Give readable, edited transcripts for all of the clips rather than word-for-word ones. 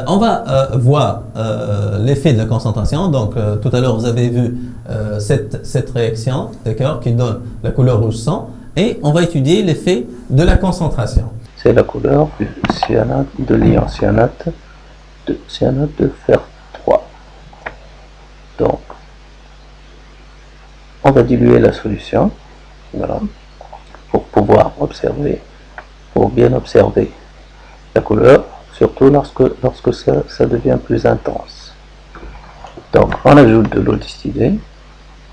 On va voir l'effet de la concentration. Donc, tout à l'heure, vous avez vu cette réaction, d'accord, qui donne la couleur rouge sang. Et on va étudier l'effet de la concentration. C'est la couleur du cyanate de l'ion cyanate de fer 3. Donc, on va diluer la solution, voilà, pour pouvoir observer, pour bien observer la couleur, surtout lorsque ça devient plus intense. Donc, on ajoute de l'eau distillée,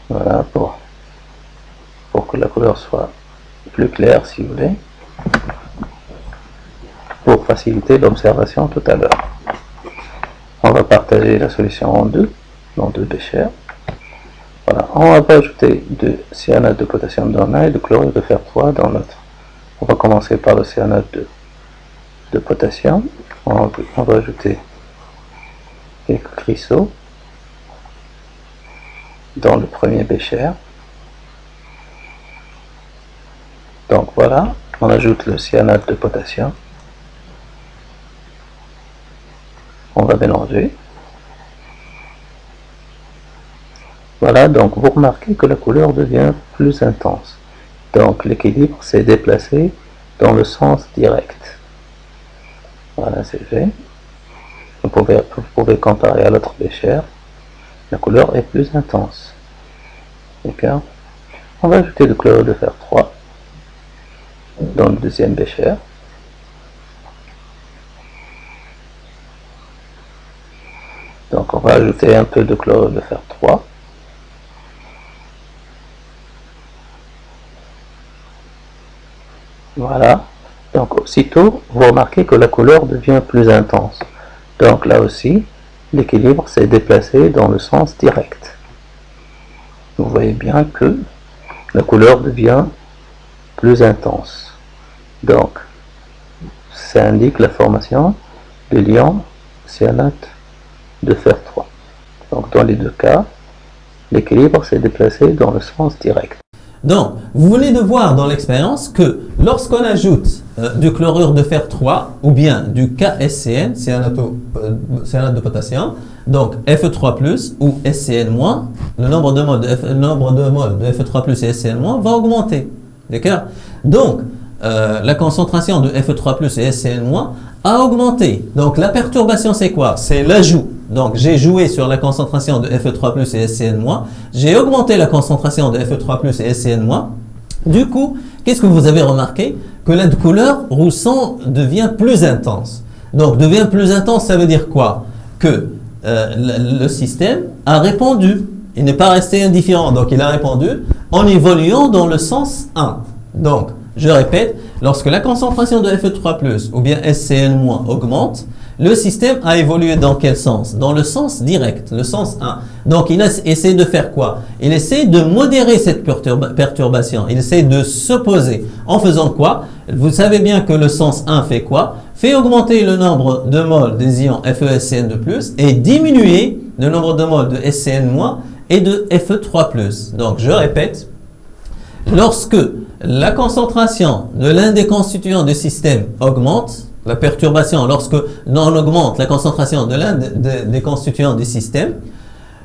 voilà, pour que la couleur soit plus claire, si vous voulez, pour faciliter l'observation tout à l'heure. On va partager la solution en deux, dans deux béchers. Voilà, on va ajouter du cyanate de potassium dans l'un et de chlorure de fer 3 dans l'autre. On va commencer par le cyanate de potassium. On va ajouter quelques cristaux dans le premier bécher. Donc voilà, on ajoute le cyanate de potassium. On va mélanger. Voilà, donc vous remarquez que la couleur devient plus intense. Donc l'équilibre s'est déplacé dans le sens direct. Voilà, c'est fait. Vous pouvez comparer à l'autre bécher. La couleur est plus intense. D'accord. On va ajouter du chlorure de fer 3 dans le deuxième bécher. Donc on va ajouter un peu de chlorure de fer 3. Voilà. Donc aussitôt, vous remarquez que la couleur devient plus intense. Donc là aussi, l'équilibre s'est déplacé dans le sens direct. Vous voyez bien que la couleur devient plus intense. Donc, ça indique la formation de l'ion cyanate de fer 3. Donc dans les deux cas, l'équilibre s'est déplacé dans le sens direct. Donc, vous venez de voir dans l'expérience que lorsqu'on ajoute du chlorure de fer 3 ou bien du KSCN, cyanate de potassium, donc Fe3+, ou SCN-, le nombre de moles de Fe3+ et SCN- va augmenter. D'accord? Donc, la concentration de Fe3+ et SCN- a augmenté. Donc, la perturbation, c'est quoi? C'est l'ajout. Donc, j'ai joué sur la concentration de Fe3+ et SCN-, j'ai augmenté la concentration de Fe3+ et SCN-. Du coup, qu'est-ce que vous avez remarqué? Que la couleur rouge sang devient plus intense. Donc, devient plus intense, ça veut dire quoi? Que le système a répondu. Il n'est pas resté indifférent. Donc, il a répondu en évoluant dans le sens 1. Donc, je répète, lorsque la concentration de Fe3+ ou bien SCN- augmente, le système a évolué dans quel sens? Dans le sens direct, le sens 1. Donc, il essaie de faire quoi? Il essaie de modérer cette perturbation. Il essaie de s'opposer. En faisant quoi? Vous savez bien que le sens 1 fait quoi? Fait augmenter le nombre de moles des ions FeSCN2+, et diminuer le nombre de moles de SCN- et de Fe3+. Donc, je répète, lorsque la concentration de l'un des constituants du système augmente, la perturbation, lorsque on augmente la concentration de l'un des constituants du système,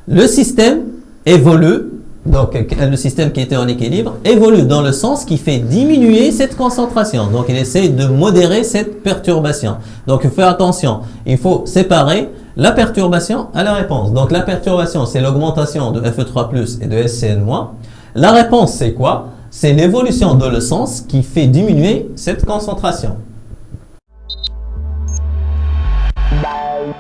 le système évolue, donc le système qui était en équilibre, évolue dans le sens qui fait diminuer cette concentration. Donc il essaie de modérer cette perturbation. Donc il faut faire attention, il faut séparer la perturbation à la réponse. Donc la perturbation, c'est l'augmentation de Fe3+ et de SCN-. La réponse, c'est quoi? C'est l'évolution de le sens qui fait diminuer cette concentration. Bye.